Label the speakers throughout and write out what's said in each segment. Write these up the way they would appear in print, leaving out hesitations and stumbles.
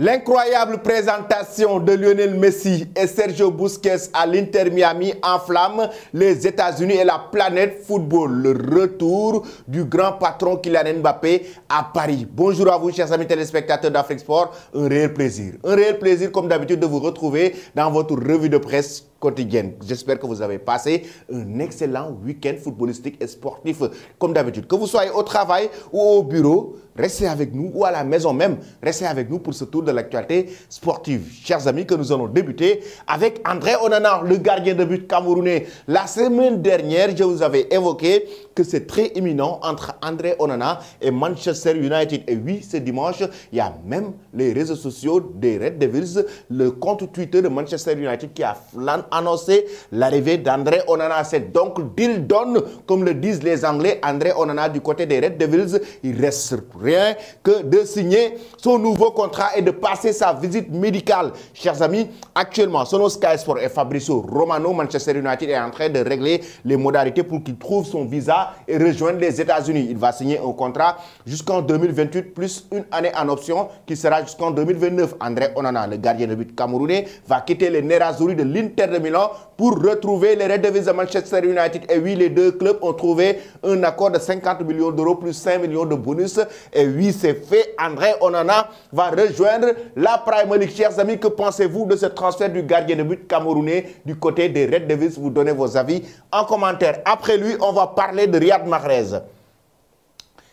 Speaker 1: L'incroyable présentation de Lionel Messi et Sergio Busquets à l'Inter Miami enflamme les États-Unis et la planète football. Le retour du grand patron Kylian Mbappé à Paris. Bonjour à vous, chers amis téléspectateurs d'Afrique Sport. Un réel plaisir comme d'habitude de vous retrouver dans votre revue de presse quotidienne. J'espère que vous avez passé un excellent week-end footballistique et sportif comme d'habitude. Que vous soyez au travail ou au bureau, restez avec nous ou à la maison même. Restez avec nous pour ce tour de l'actualité sportive. Chers amis, que nous allons débuter avec André Onana, le gardien de but camerounais. La semaine dernière, je vous avais évoqué que c'est très imminent entre André Onana et Manchester United. Et oui, ce dimanche, il y a même les réseaux sociaux des Red Devils, le compte Twitter de Manchester United qui a annoncé l'arrivée d'André Onana. C'est donc deal done, comme le disent les Anglais. André Onana du côté des Red Devils, il reste rien que de signer son nouveau contrat et de passer sa visite médicale. Chers amis, actuellement, selon Sky Sport et Fabrizio Romano, Manchester United est en train de régler les modalités pour qu'il trouve son visa et rejoindre les États-Unis. Il va signer un contrat jusqu'en 2028 plus une année en option qui sera jusqu'en 2029. André Onana, le gardien de but camerounais, va quitter les Nerazzurri de l'Inter de Milan pour retrouver les Red Devils de Manchester United. Et oui, les deux clubs ont trouvé un accord de 50 millions d'euros plus 5 millions de bonus. Et oui, c'est fait. André Onana va rejoindre la Premier League. Chers amis, que pensez-vous de ce transfert du gardien de but camerounais du côté des Red Devils? Vous donnez vos avis en commentaire. Après lui, on va parler de Riyad Mahrez.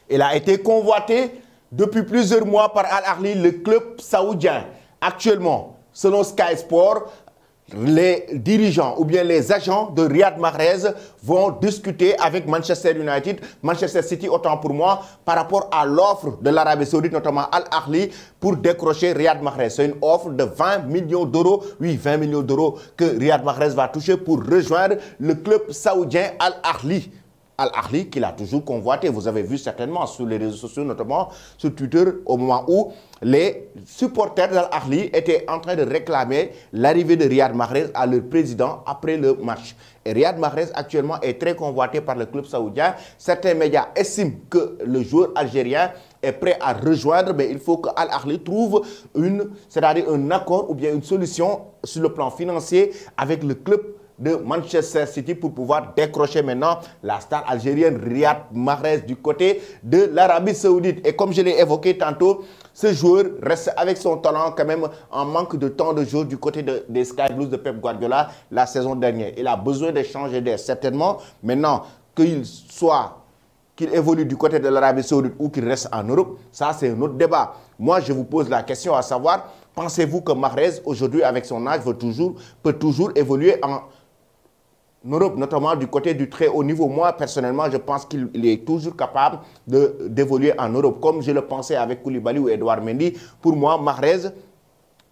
Speaker 1: Il a été convoité depuis plusieurs mois par Al Ahly, le club saoudien. Actuellement, selon Sky Sport, les dirigeants ou bien les agents de Riyad Mahrez vont discuter avec Manchester United, Manchester City autant pour moi, par rapport à l'offre de l'Arabie Saoudite, notamment Al Ahly, pour décrocher Riyad Mahrez. C'est une offre de 20 millions d'euros, oui 20 millions d'euros que Riyad Mahrez va toucher pour rejoindre le club saoudien Al Ahly. Al Ahly qu'il a toujours convoité. Vous avez vu certainement sur les réseaux sociaux, notamment sur Twitter, au moment où les supporters d'Al Ahly étaient en train de réclamer l'arrivée de Riyad Mahrez à leur président après le match. Et Riyad Mahrez actuellement est très convoité par le club saoudien. Certains médias estiment que le joueur algérien est prêt à rejoindre, mais il faut que Al Ahly trouve c'est-à-dire un accord ou bien une solution sur le plan financier avec le club de Manchester City pour pouvoir décrocher maintenant la star algérienne Riyad Mahrez du côté de l'Arabie Saoudite. Et comme je l'ai évoqué tantôt, ce joueur reste avec son talent quand même en manque de temps de jeu du côté des Sky Blues de Pep Guardiola la saison dernière. Il a besoin de changer d'air certainement. Maintenant, qu'il évolue du côté de l'Arabie Saoudite ou qu'il reste en Europe, ça c'est un autre débat. Moi, je vous pose la question à savoir, pensez-vous que Mahrez, aujourd'hui avec son âge, peut toujours évoluer en Europe, notamment du côté du très haut niveau? Moi, personnellement, je pense qu'il est toujours capable d'évoluer en Europe. Comme je le pensais avec Koulibaly ou Edouard Mendy, pour moi, Mahrez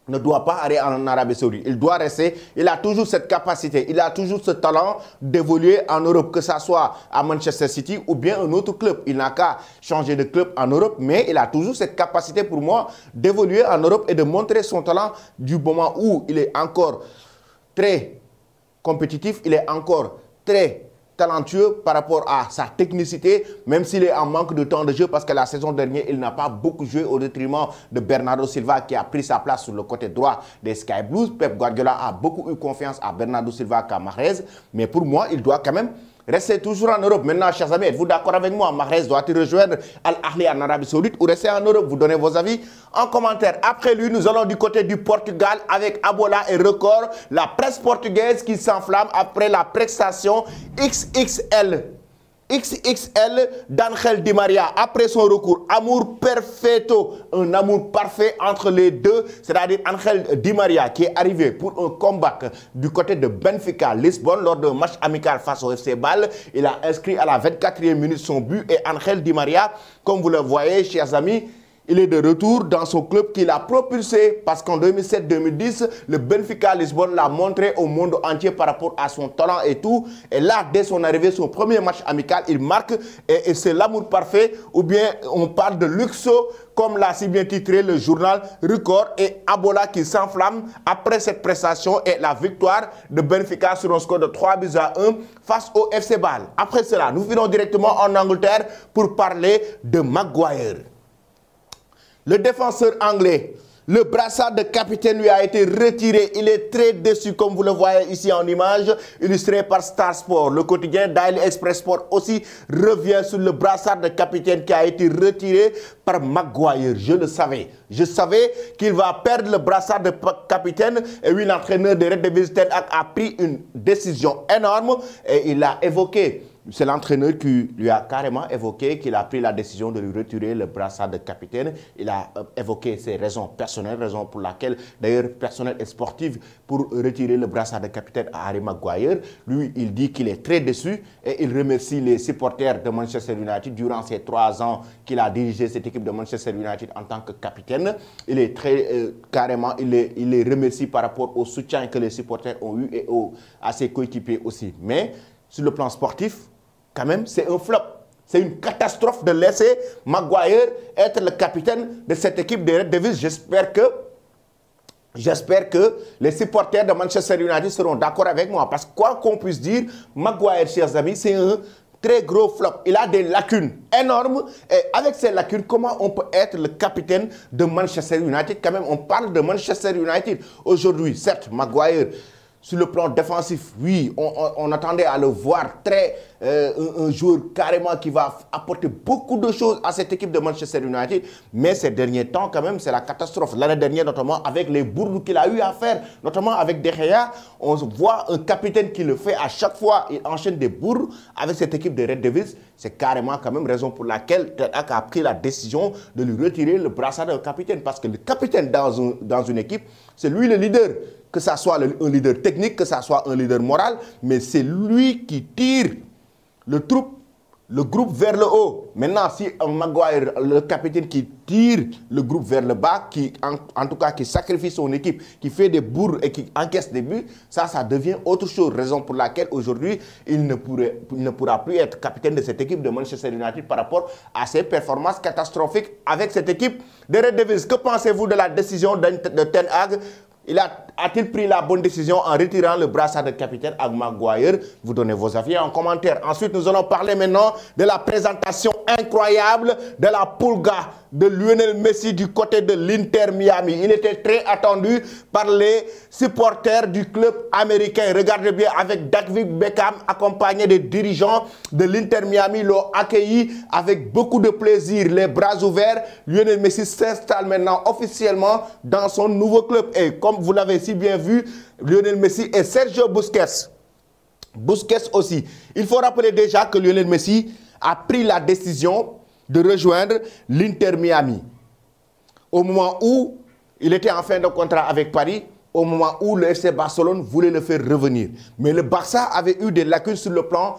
Speaker 1: ne doit pas aller en Arabie Saoudite. Il doit rester. Il a toujours cette capacité, il a toujours ce talent d'évoluer en Europe, que ce soit à Manchester City ou bien un autre club. Il n'a qu'à changer de club en Europe, mais il a toujours cette capacité pour moi d'évoluer en Europe et de montrer son talent du moment où il est encore très compétitif, il est encore très talentueux par rapport à sa technicité, même s'il est en manque de temps de jeu parce que la saison dernière, il n'a pas beaucoup joué au détriment de Bernardo Silva qui a pris sa place sur le côté droit des Sky Blues. Pep Guardiola a beaucoup eu confiance à Bernardo Silva qu'à Mahrez, mais pour moi, il doit quand même rester toujours en Europe. Maintenant, chers amis, êtes-vous d'accord avec moi? Mahrez doit-il rejoindre Al Ahly en Arabie Saoudite ou rester en Europe? Vous donnez vos avis en commentaire. Après lui, nous allons du côté du Portugal avec Abola et Record, la presse portugaise qui s'enflamme après la prestation XXL d'Angel Di Maria après son recours. Amour perfetto, un amour parfait entre les deux, c'est-à-dire Angel Di Maria qui est arrivé pour un comeback du côté de Benfica Lisbonne lors d'un match amical face au FC Bâle. Il a inscrit à la 24e minute son but et Angel Di Maria, comme vous le voyez, chers amis, il est de retour dans son club qu'il a propulsé parce qu'en 2007-2010, le Benfica Lisbonne l'a montré au monde entier par rapport à son talent et tout. Et là, dès son arrivée, son premier match amical, il marque et c'est l'amour parfait. Ou bien on parle de luxo, comme l'a si bien titré le journal Record, et Abola qui s'enflamme après cette prestation et la victoire de Benfica sur un score de 3-1 face au FC Bâle. Après cela, nous venons directement en Angleterre pour parler de Maguire. Le défenseur anglais Le brassard de capitaine lui a été retiré. Il est très déçu, comme vous le voyez ici en image, illustré par Star Sport. Le quotidien Daily Express Sport aussi revient sur le brassard de capitaine qui a été retiré par Maguire. Je le savais. Je savais qu'il va perdre le brassard de capitaine. Et oui, l'entraîneur de Red Devils Ten Hag a pris une décision énorme et il l'a évoqué. C'est l'entraîneur qui lui a carrément évoqué qu'il a pris la décision de lui retirer le brassard de capitaine. Il a évoqué ses raisons personnelles, raison pour laquelle, d'ailleurs, personnelles et sportives, pour retirer le brassard de capitaine à Harry Maguire. Lui, il dit qu'il est très déçu et il remercie les supporters de Manchester United durant ces 3 ans qu'il a dirigé cette équipe de Manchester United en tant que capitaine. Il est très, carrément, il les remercie par rapport au soutien que les supporters ont eu et à ses coéquipiers aussi. Mais, sur le plan sportif, quand même, c'est un flop. C'est une catastrophe de laisser Maguire être le capitaine de cette équipe des Red Devils. J'espère que les supporters de Manchester United seront d'accord avec moi. Parce que quoi qu'on puisse dire, Maguire, chers amis, c'est un très gros flop. Il a des lacunes énormes. Et avec ces lacunes, comment on peut être le capitaine de Manchester United? Quand même, on parle de Manchester United aujourd'hui. Certes, Maguire, sur le plan défensif, oui, on attendait à le voir un joueur carrément qui va apporter beaucoup de choses à cette équipe de Manchester United. Mais ces derniers temps, quand même, c'est la catastrophe. L'année dernière, notamment, avec les bourdes qu'il a eu à faire, notamment avec De Gea, on voit un capitaine qui le fait à chaque fois. Il enchaîne des bourdes avec cette équipe de Red Devils. C'est carrément quand même raison pour laquelle Ten Hag a pris la décision de lui retirer le brassard de capitaine. Parce que le capitaine dans une équipe, c'est lui le leader. Que ça soit un leader technique, que ça soit un leader moral, mais c'est lui qui tire le groupe vers le haut. Maintenant, si Maguire, le capitaine qui tire le groupe vers le bas, qui en tout cas qui sacrifie son équipe, qui fait des bourres et qui encaisse des buts, ça devient autre chose. Raison pour laquelle aujourd'hui, il ne pourra plus être capitaine de cette équipe de Manchester United par rapport à ses performances catastrophiques avec cette équipe de Red Devils. Que pensez-vous de la décision de Ten Hag? A-t-il pris la bonne décision en retirant le brassard de capitaine à Maguire? Vous donnez vos avis en commentaire. Ensuite, nous allons parler maintenant de la présentation incroyable de la Pulga de Lionel Messi du côté de l'Inter Miami. Il était très attendu par les supporters du club américain. Regardez bien, avec David Beckham accompagné des dirigeants de l'Inter Miami, l'ont accueilli avec beaucoup de plaisir, les bras ouverts. Lionel Messi s'installe maintenant officiellement dans son nouveau club. Et comme vous l'avez si bien vu, Lionel Messi et Sergio Busquets. Busquets aussi. Il faut rappeler déjà que Lionel Messi a pris la décision de rejoindre l'Inter Miami. Au moment où il était en fin de contrat avec Paris, au moment où le FC Barcelone voulait le faire revenir. Mais le Barça avait eu des lacunes sur le plan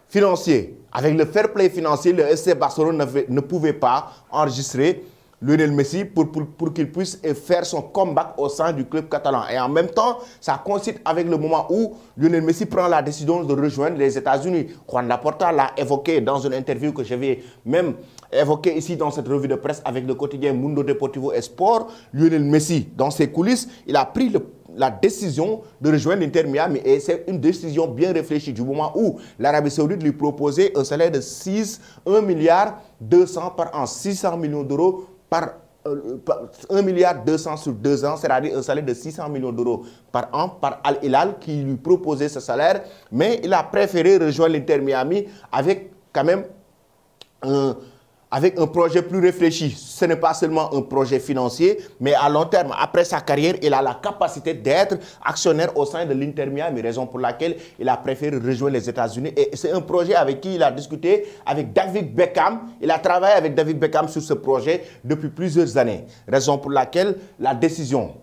Speaker 1: financier. Avec le fair play financier, le FC Barcelone ne pouvait pas enregistrer Lionel Messi pour qu'il puisse faire son comeback au sein du club catalan. Et en même temps, ça coïncide avec le moment où Lionel Messi prend la décision de rejoindre les États-Unis. Juan Laporta l'a évoqué dans une interview que je vais même évoquer ici dans cette revue de presse avec le quotidien Mundo Deportivo et Sport. Lionel Messi, dans ses coulisses, il a pris la décision de rejoindre l'Inter Miami. Et c'est une décision bien réfléchie du moment où l'Arabie Saoudite lui proposait un salaire de 1,2 milliard par an, 600 millions d'euros par 1,2 milliard sur 2 ans, c'est-à-dire un salaire de 600 millions d'euros par an par Al Hilal qui lui proposait ce salaire. Mais il a préféré rejoindre l'Inter Miami avec quand même avec un projet plus réfléchi. Ce n'est pas seulement un projet financier, mais à long terme, après sa carrière, il a la capacité d'être actionnaire au sein de l'Inter Miami, raison pour laquelle il a préféré rejoindre les États-Unis. Et c'est un projet avec qui il a discuté avec David Beckham. Il a travaillé avec David Beckham sur ce projet depuis plusieurs années, raison pour laquelle la décision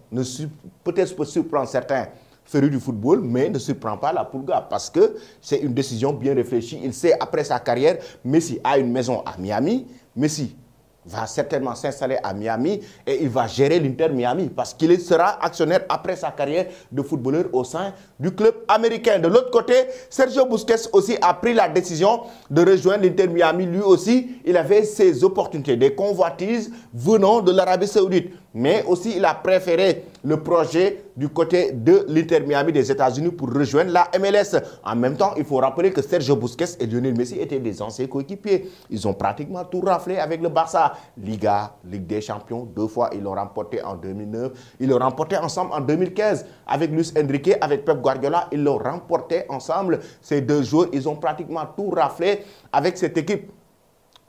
Speaker 1: peut-être peut surprendre certains féru du football, mais ne surprend pas la Pulga parce que c'est une décision bien réfléchie. Il sait, après sa carrière, Messi a une maison à Miami. Messi va certainement s'installer à Miami et il va gérer l'Inter Miami parce qu'il sera actionnaire après sa carrière de footballeur au sein du club américain. De l'autre côté, Sergio Busquets aussi a pris la décision de rejoindre l'Inter Miami. Lui aussi, il avait ses opportunités, des convoitises venant de l'Arabie Saoudite. mais aussi il a préféré le projet du côté de l'Inter Miami des États-Unis pour rejoindre la MLS. En même temps, il faut rappeler que Sergio Busquets et Lionel Messi étaient des anciens coéquipiers. Ils ont pratiquement tout raflé avec le Barça. Liga, Ligue des Champions, 2 fois, ils l'ont remporté en 2009. Ils l'ont remporté ensemble en 2015 avec Luis Enrique, avec Pep Guardiola. Ils l'ont remporté ensemble. Ces 2 jours, ils ont pratiquement tout raflé avec cette équipe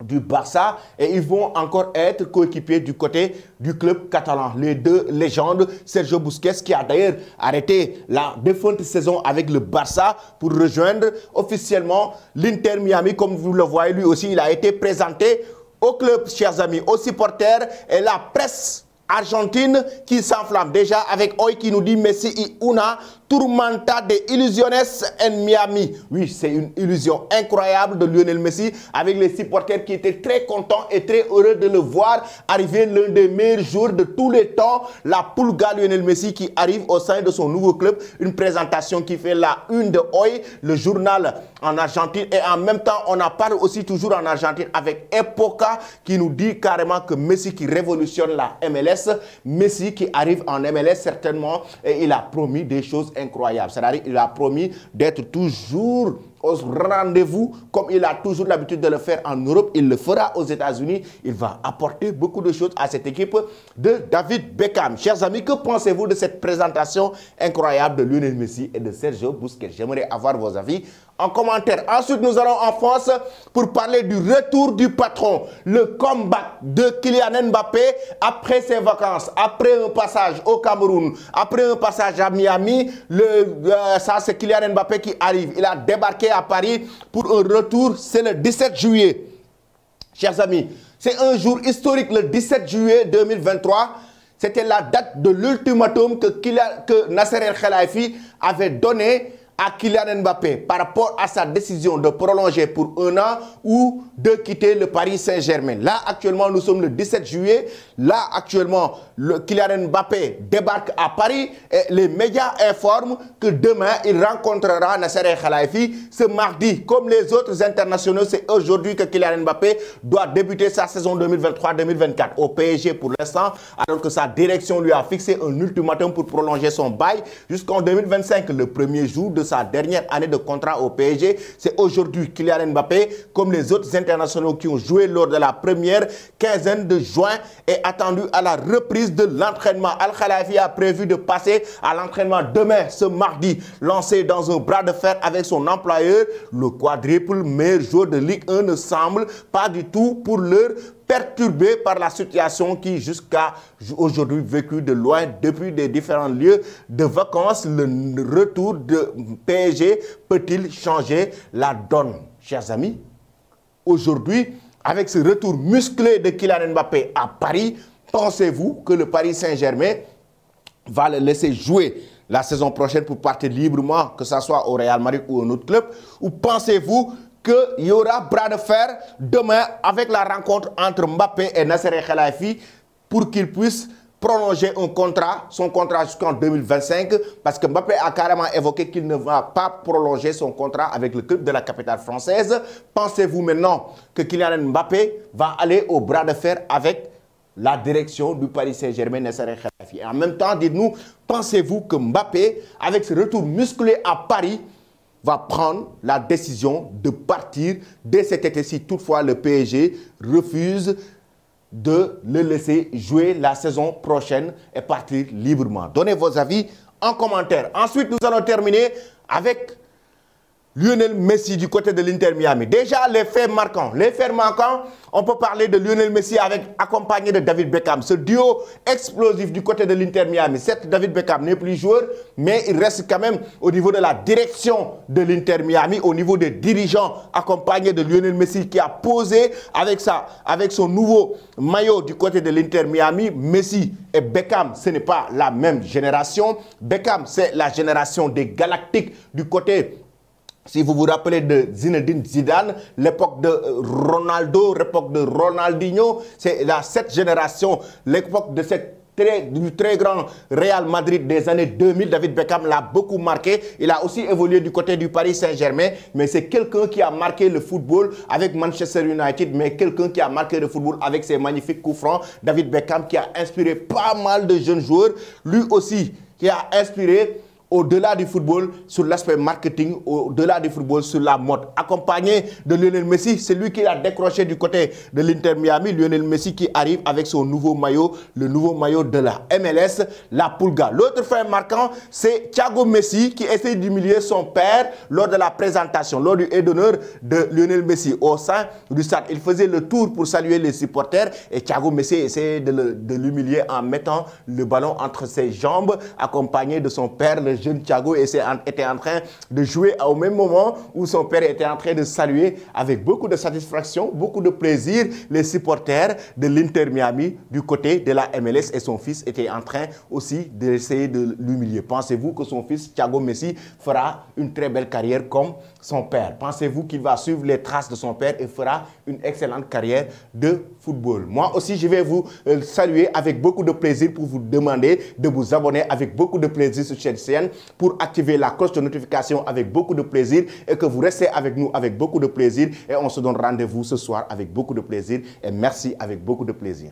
Speaker 1: du Barça et ils vont encore être coéquipiers du côté du club catalan. Les 2 légendes, Sergio Busquets qui a d'ailleurs arrêté la défunte saison avec le Barça pour rejoindre officiellement l'Inter Miami. Comme vous le voyez, lui aussi, il a été présenté au club, chers amis, aux supporters et la presse argentine qui s'enflamme déjà avec Hoy qui nous dit Messi y una tourmenta de ilusiones en Miami. Oui, c'est une illusion incroyable de Lionel Messi avec les supporters qui étaient très contents et très heureux de le voir arriver l'un des meilleurs jours de tous les temps. La Pulga Lionel Messi qui arrive au sein de son nouveau club. Une présentation qui fait la une de Hoy, le journal en Argentine. Et en même temps, on en parle aussi toujours en Argentine avec Epoca qui nous dit carrément que Messi qui révolutionne la MLS. Messi qui arrive en MLS certainement et il a promis des choses incroyables. C'est-à-dire qu'il a promis d'être toujours au rendez-vous comme il a toujours l'habitude de le faire en Europe. Il le fera aux États-Unis. Il va apporter beaucoup de choses à cette équipe de David Beckham. Chers amis, que pensez-vous de cette présentation incroyable de Lionel Messi et de Sergio Busquets? J'aimerais avoir vos avis en commentaire. Ensuite, nous allons en France pour parler du retour du patron, le comeback de Kylian Mbappé après ses vacances, après un passage au Cameroun, après un passage à Miami. Ça, c'est Kylian Mbappé qui arrive. Il a débarqué à Paris pour un retour, c'est le 17 juillet. Chers amis, c'est un jour historique, le 17 juillet 2023. C'était la date de l'ultimatum que Nasser El Khelaifi avait donné à Kylian Mbappé par rapport à sa décision de prolonger pour 1 an ou de quitter le Paris Saint-Germain. Là, actuellement, nous sommes le 17 juillet. Là, actuellement, Kylian Mbappé débarque à Paris et les médias informent que demain, il rencontrera Nasser El Khelaifi. Ce mardi, comme les autres internationaux, c'est aujourd'hui que Kylian Mbappé doit débuter sa saison 2023-2024 au PSG pour l'instant, alors que sa direction lui a fixé un ultimatum pour prolonger son bail jusqu'en 2025, le premier jour de sa dernière année de contrat au PSG. C'est aujourd'hui Kylian Mbappé, comme les autres internationaux qui ont joué lors de la première quinzaine de juin, est attendu à la reprise de l'entraînement. Al Khelaifi a prévu de passer à l'entraînement demain, ce mardi, lancé dans un bras de fer avec son employeur. Le quadruple meilleur joueur de Ligue 1 ne semble pas du tout pour l'heure perturbé par la situation qui jusqu'à aujourd'hui vécue de loin depuis des différents lieux de vacances. Le retour de PSG peut-il changer la donne? Chers amis, aujourd'hui, avec ce retour musclé de Kylian Mbappé à Paris, pensez-vous que le Paris Saint-Germain va le laisser jouer la saison prochaine pour partir librement, que ce soit au Real Madrid ou un autre club? Ou pensez-vous qu'il y aura bras de fer demain avec la rencontre entre Mbappé et Nasser El Khelaifi pour qu'il puisse prolonger son contrat jusqu'en 2025, parce que Mbappé a carrément évoqué qu'il ne va pas prolonger son contrat avec le club de la capitale française. Pensez-vous maintenant que Kylian Mbappé va aller au bras de fer avec la direction du Paris Saint-Germain, Nasser El Khelaifi? Et en même temps, dites-nous, pensez-vous que Mbappé, avec ce retour musclé à Paris, va prendre la décision de partir dès cet été si toutefois le PSG refuse de le laisser jouer la saison prochaine et partir librement? Donnez vos avis en commentaire. Ensuite, nous allons terminer avec Lionel Messi du côté de l'Inter Miami. Déjà, les faits marquants. Les faits marquants, on peut parler de Lionel Messi accompagné de David Beckham. Ce duo explosif du côté de l'Inter Miami. Certes, David Beckham n'est plus joueur, mais il reste quand même au niveau de la direction de l'Inter Miami, au niveau des dirigeants, accompagné de Lionel Messi qui a posé avec son nouveau maillot du côté de l'Inter Miami. Messi et Beckham, ce n'est pas la même génération. Beckham, c'est la génération des Galactiques du côté, si vous vous rappelez, de Zinedine Zidane, l'époque de Ronaldo, l'époque de Ronaldinho, c'est cette génération, l'époque de cette du très grand Real Madrid des années 2000. David Beckham l'a beaucoup marqué. Il a aussi évolué du côté du Paris Saint-Germain, mais c'est quelqu'un qui a marqué le football avec Manchester United, mais quelqu'un qui a marqué le football avec ses magnifiques coups francs. David Beckham qui a inspiré pas mal de jeunes joueurs, lui aussi qui a inspiré au-delà du football, sur l'aspect marketing, au-delà du football, sur la mode. Accompagné de Lionel Messi, c'est lui qui l'a décroché du côté de l'Inter Miami. Lionel Messi qui arrive avec son nouveau maillot, le nouveau maillot de la MLS, la Pulga. L'autre fait marquant, c'est Thiago Messi qui essaie d'humilier son père lors de la présentation, lors du haut d'honneur de Lionel Messi au sein du stade. Il faisait le tour pour saluer les supporters et Thiago Messi essayait de l'humilier en mettant le ballon entre ses jambes, accompagné de son père, le jeune Thiago, était en train de jouer au même moment où son père était en train de saluer avec beaucoup de satisfaction, beaucoup de plaisir les supporters de l'Inter Miami du côté de la MLS, et son fils était en train aussi d'essayer de l'humilier. Pensez-vous que son fils Thiago Messi fera une très belle carrière comme son père? Pensez-vous qu'il va suivre les traces de son père et fera une excellente carrière de football? Moi aussi, je vais vous saluer avec beaucoup de plaisir pour vous demander de vous abonner avec beaucoup de plaisir sur cette chaîne, pour activer la cloche de notification avec beaucoup de plaisir, et que vous restez avec nous avec beaucoup de plaisir. Et on se donne rendez-vous ce soir avec beaucoup de plaisir. Et merci avec beaucoup de plaisir.